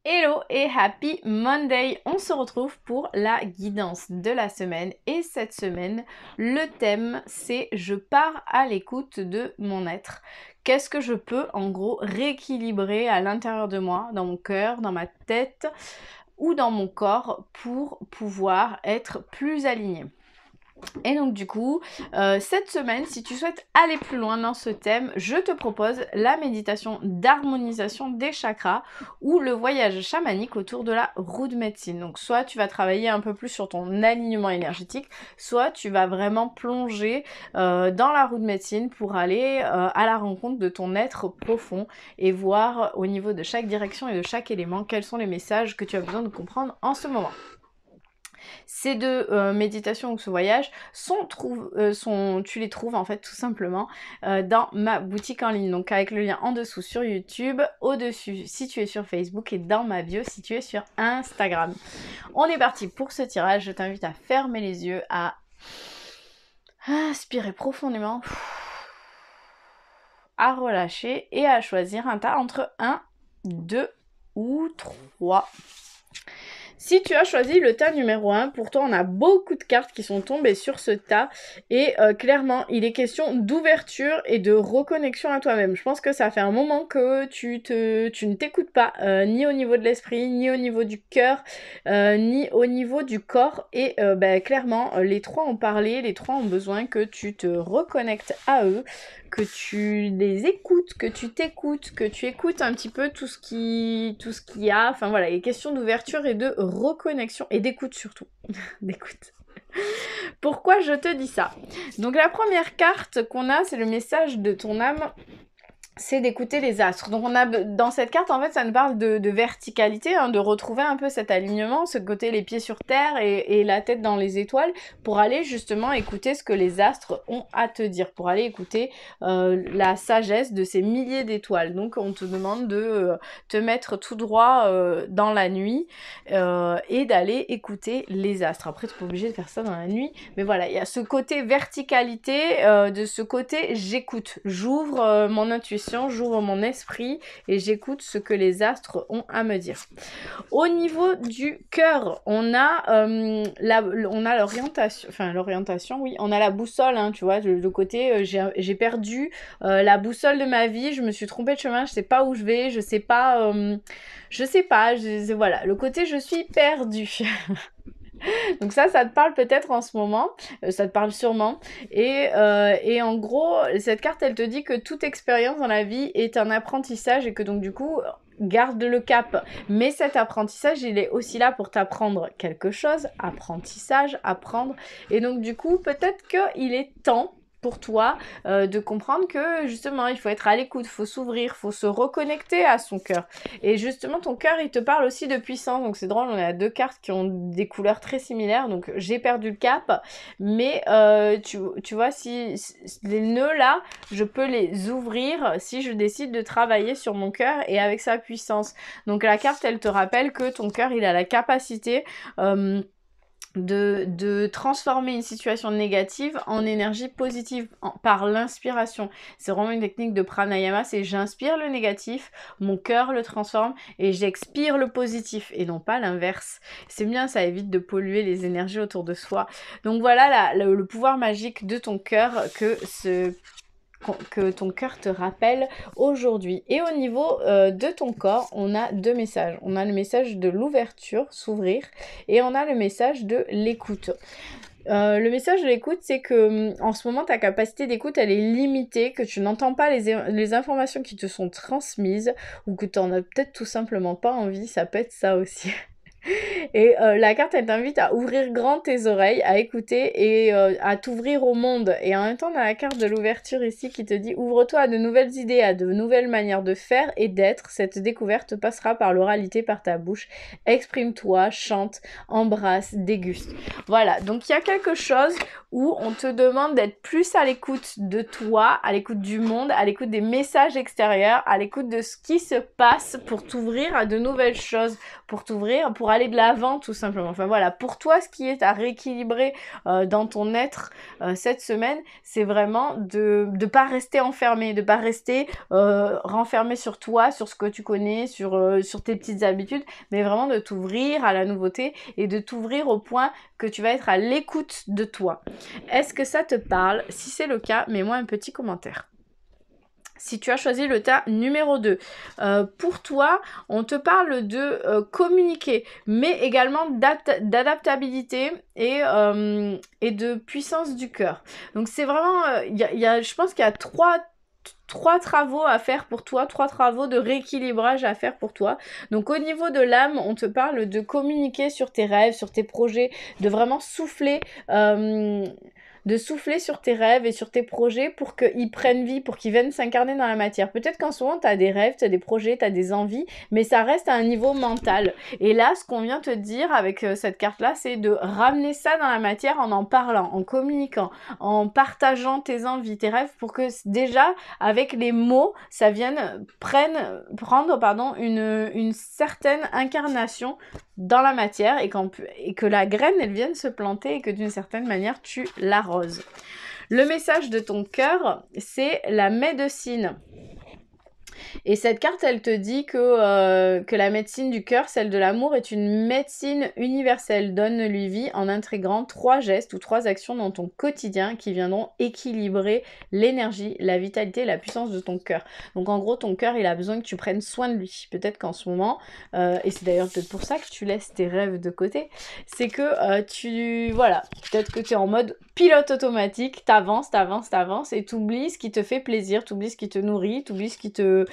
Hello et happy Monday! On se retrouve pour la guidance de la semaine et cette semaine, le thème c'est je pars à l'écoute de mon être. Qu'est-ce que je peux en gros rééquilibrer à l'intérieur de moi, dans mon cœur, dans ma tête ou dans mon corps pour pouvoir être plus aligné? Et donc du coup, cette semaine, si tu souhaites aller plus loin dans ce thème, je te propose la méditation d'harmonisation des chakras ou le voyage chamanique autour de la roue de médecine. Donc soit tu vas travailler un peu plus sur ton alignement énergétique, soit tu vas vraiment plonger dans la roue de médecine pour aller à la rencontre de ton être profond et voir au niveau de chaque direction et de chaque élément quels sont les messages que tu as besoin de comprendre en ce moment. Ces deux méditations ou ce voyage tu les trouves en fait tout simplement dans ma boutique en ligne. Donc avec le lien en dessous sur YouTube, au-dessus si tu es sur Facebook et dans ma bio si tu es sur Instagram. On est parti pour ce tirage. Je t'invite à fermer les yeux, à inspirer profondément, à relâcher et à choisir un tas entre 1, 2 ou 3. Si tu as choisi le tas numéro 1, pour toi on a beaucoup de cartes qui sont tombées sur ce tas et clairement il est question d'ouverture et de reconnexion à toi-même. Je pense que ça fait un moment que tu ne t'écoutes pas, ni au niveau de l'esprit, ni au niveau du cœur, ni au niveau du corps et clairement les trois ont parlé, les trois ont besoin que tu te reconnectes à eux, que tu les écoutes, que tu t'écoutes, que tu écoutes un petit peu tout ce qu'il y a. Enfin voilà, il est question d'ouverture et de reconnexion et d'écoute surtout. D'écoute. Pourquoi je te dis ça? Donc la première carte qu'on a, c'est le message de ton âme. C'est d'écouter les astres. Donc on a dans cette carte en fait ça nous parle de verticalité, de retrouver un peu cet alignement, ce côté les pieds sur terre et la tête dans les étoiles pour aller justement écouter ce que les astres ont à te dire, pour aller écouter la sagesse de ces milliers d'étoiles. Donc on te demande de te mettre tout droit dans la nuit et d'aller écouter les astres. Après tu n'es pas obligé de faire ça dans la nuit, mais voilà, il y a ce côté verticalité, de ce côté j'écoute, j'ouvre mon intuition, j'ouvre mon esprit et j'écoute ce que les astres ont à me dire. Au niveau du cœur, on a l'orientation, oui, on a la boussole, tu vois, le côté j'ai perdu la boussole de ma vie, je me suis trompée de chemin, je sais pas où je vais, je sais pas, voilà, le côté je suis perdue. Donc ça te parle peut-être en ce moment, ça te parle sûrement. Et en gros, cette carte, elle te dit que toute expérience dans la vie est un apprentissage et que donc du coup, garde le cap. Mais cet apprentissage, il est aussi là pour t'apprendre quelque chose. Apprentissage, apprendre. Et donc du coup, peut-être qu'il est temps pour toi de comprendre que justement il faut être à l'écoute, il faut s'ouvrir, il faut se reconnecter à son cœur. Et justement ton cœur il te parle aussi de puissance, donc c'est drôle, on a deux cartes qui ont des couleurs très similaires, donc j'ai perdu le cap, mais tu vois si les nœuds là, je peux les ouvrir si je décide de travailler sur mon cœur et avec sa puissance. Donc la carte elle te rappelle que ton cœur il a la capacité de transformer une situation négative en énergie positive par l'inspiration. C'est vraiment une technique de pranayama, c'est j'inspire le négatif, mon cœur le transforme et j'expire le positif et non pas l'inverse. C'est bien, ça évite de polluer les énergies autour de soi. Donc voilà le pouvoir magique de ton cœur que ton cœur te rappelle aujourd'hui. Et au niveau de ton corps, on a deux messages. On a le message de l'ouverture, s'ouvrir, et on a le message de l'écoute. Le message de l'écoute, c'est que en ce moment, ta capacité d'écoute, elle est limitée, que tu n'entends pas les informations qui te sont transmises, ou que tu n'en as peut-être tout simplement pas envie, ça peut être ça aussi. Et la carte, elle t'invite à ouvrir grand tes oreilles, à écouter et à t'ouvrir au monde. Et en même temps, on a la carte de l'ouverture ici qui te dit « Ouvre-toi à de nouvelles idées, à de nouvelles manières de faire et d'être. Cette découverte passera par l'oralité, par ta bouche. Exprime-toi, chante, embrasse, déguste. » Voilà, donc il y a quelque chose où on te demande d'être plus à l'écoute de toi, à l'écoute du monde, à l'écoute des messages extérieurs, à l'écoute de ce qui se passe pour t'ouvrir à de nouvelles choses, pour t'ouvrir, pour aller de l'avant l'avant tout simplement. Enfin voilà, pour toi, ce qui est à rééquilibrer dans ton être cette semaine, c'est vraiment de ne pas rester enfermé, de pas rester renfermé sur toi, sur ce que tu connais, sur tes petites habitudes, mais vraiment de t'ouvrir à la nouveauté et de t'ouvrir au point que tu vas être à l'écoute de toi. Est-ce que ça te parle? Si c'est le cas, mets-moi un petit commentaire. Si tu as choisi le tas numéro 2, pour toi, on te parle de communiquer, mais également d'adaptabilité et de puissance du cœur. Donc c'est vraiment, je pense qu'il y a trois travaux à faire pour toi, 3 travaux de rééquilibrage à faire pour toi. Donc au niveau de l'âme, on te parle de communiquer sur tes rêves, sur tes projets, de vraiment souffler sur tes rêves et sur tes projets pour qu'ils prennent vie, pour qu'ils viennent s'incarner dans la matière. Peut-être qu'en ce moment, tu as des rêves, tu as des projets, tu as des envies, mais ça reste à un niveau mental. Et là, ce qu'on vient te dire avec cette carte-là, c'est de ramener ça dans la matière en parlant, en communiquant, en partageant tes envies, tes rêves, pour que déjà, avec les mots, ça vienne prendre une certaine incarnation dans la matière et que la graine, elle vienne se planter et que d'une certaine manière, tu l'arroses. Le message de ton cœur, c'est la médecine. Et cette carte, elle te dit que la médecine du cœur, celle de l'amour, est une médecine universelle. Donne-lui vie en intégrant 3 gestes ou 3 actions dans ton quotidien qui viendront équilibrer l'énergie, la vitalité et la puissance de ton cœur. Donc en gros, ton cœur, il a besoin que tu prennes soin de lui. Peut-être qu'en ce moment, et c'est d'ailleurs peut-être pour ça que tu laisses tes rêves de côté, c'est que peut-être que tu es en mode pilote automatique, t'avances et t'oublies ce qui te fait plaisir, t'oublies ce qui te nourrit, t'oublies ce qui te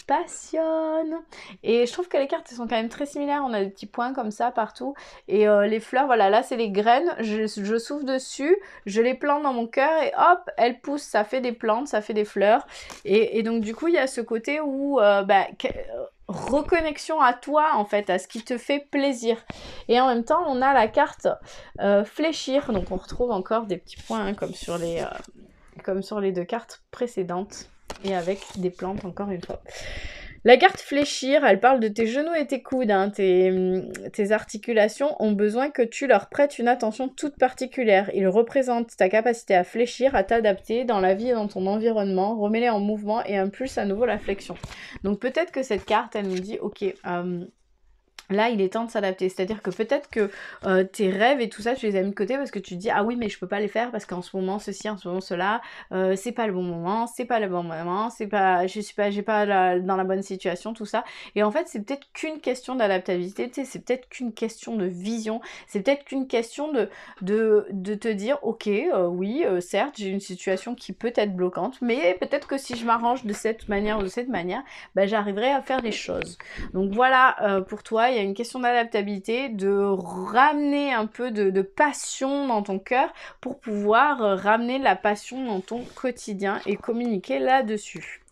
passionne. Et je trouve que les cartes, elles sont quand même très similaires. On a des petits points comme ça partout. Et les fleurs, voilà, là, c'est les graines. Je souffle dessus, je les plante dans mon cœur et hop, elles poussent. Ça fait des plantes, ça fait des fleurs. Et donc, du coup, il y a ce côté où... reconnexion à toi en fait, à ce qui te fait plaisir. Et en même temps, on a la carte fléchir. Donc, on retrouve encore des petits points hein, comme sur les 2 cartes précédentes. Et avec des plantes encore une fois. La carte fléchir, elle parle de tes genoux et tes coudes. Hein. Tes articulations ont besoin que tu leur prêtes une attention toute particulière. Ils représentent ta capacité à fléchir, à t'adapter dans la vie et dans ton environnement, remets-les en mouvement et impulse à nouveau la flexion. Donc peut-être que cette carte, elle nous dit, ok... là, il est temps de s'adapter. C'est-à-dire que peut-être que tes rêves et tout ça, tu les as mis de côté parce que tu te dis « Ah oui, mais je peux pas les faire parce qu'en ce moment, ceci, en ce moment, cela, c'est pas le bon moment, c'est pas le bon moment, j'ai pas dans la bonne situation, tout ça. » Et en fait, c'est peut-être qu'une question d'adaptabilité, tu sais, c'est peut-être qu'une question de vision, c'est peut-être qu'une question de te dire « Ok, oui, certes, j'ai une situation qui peut être bloquante, mais peut-être que si je m'arrange de cette manière ou de cette manière, bah, j'arriverai à faire des choses. » Donc voilà, pour toi, il y a une question d'adaptabilité, de ramener un peu de passion dans ton cœur pour pouvoir ramener la passion dans ton quotidien et communiquer là-dessus.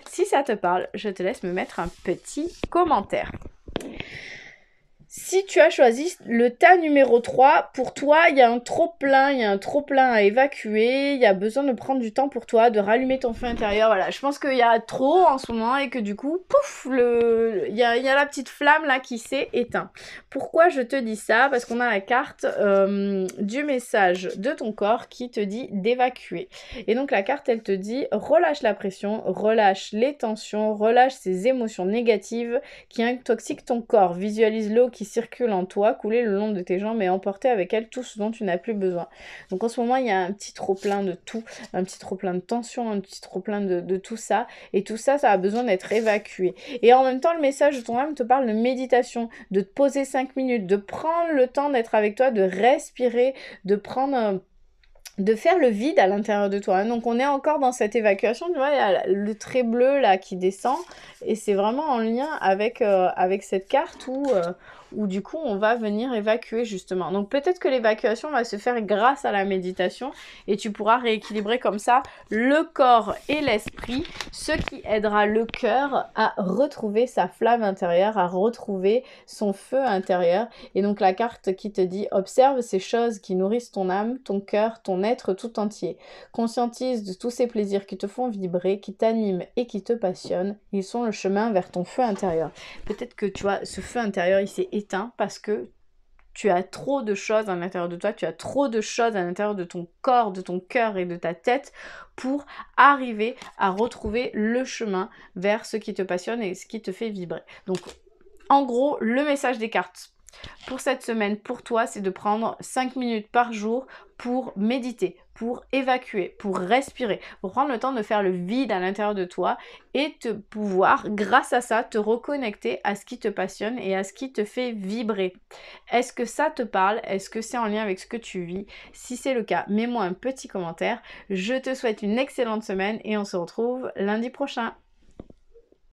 Si ça te parle, je te laisse me mettre un petit commentaire. Si tu as choisi le tas numéro 3, pour toi, il y a un trop-plein à évacuer, il y a besoin de prendre du temps pour toi, de rallumer ton feu intérieur, voilà. Je pense qu'il y a trop en ce moment et que du coup, pouf, il y a la petite flamme là qui s'est éteinte. Pourquoi je te dis ça? Parce qu'on a la carte du message de ton corps qui te dit d'évacuer. Et donc la carte, elle te dit relâche la pression, relâche les tensions, relâche ces émotions négatives qui intoxiquent ton corps, visualise l'eau qui circule en toi, couler le long de tes jambes et emporter avec elle tout ce dont tu n'as plus besoin. Donc en ce moment, il y a un petit trop-plein de tout, un petit trop-plein de tension, un petit trop-plein de tout ça. Et tout ça, ça a besoin d'être évacué. Et en même temps, le message de ton âme te parle de méditation, de te poser 5 minutes, de prendre le temps d'être avec toi, de respirer, de faire le vide à l'intérieur de toi. Donc on est encore dans cette évacuation, tu vois, il y a le trait bleu là qui descend et c'est vraiment en lien avec cette carte où du coup on va venir évacuer justement. Donc peut-être que l'évacuation va se faire grâce à la méditation et tu pourras rééquilibrer comme ça le corps et l'esprit, ce qui aidera le cœur à retrouver sa flamme intérieure, à retrouver son feu intérieur. Et donc la carte qui te dit observe ces choses qui nourrissent ton âme, ton cœur, ton être tout entier. Conscientise de tous ces plaisirs qui te font vibrer, qui t'animent et qui te passionnent. Ils sont le chemin vers ton feu intérieur. Peut-être que tu vois, ce feu intérieur, il s'est éteint parce que tu as trop de choses à l'intérieur de toi, tu as trop de choses à l'intérieur de ton corps, de ton cœur et de ta tête pour arriver à retrouver le chemin vers ce qui te passionne et ce qui te fait vibrer. Donc, en gros, le message des cartes pour cette semaine, pour toi, c'est de prendre 5 minutes par jour pour méditer, pour évacuer, pour respirer, pour prendre le temps de faire le vide à l'intérieur de toi et te pouvoir, grâce à ça, te reconnecter à ce qui te passionne et à ce qui te fait vibrer. Est-ce que ça te parle? Est-ce que c'est en lien avec ce que tu vis? Si c'est le cas, mets-moi un petit commentaire. Je te souhaite une excellente semaine et on se retrouve lundi prochain.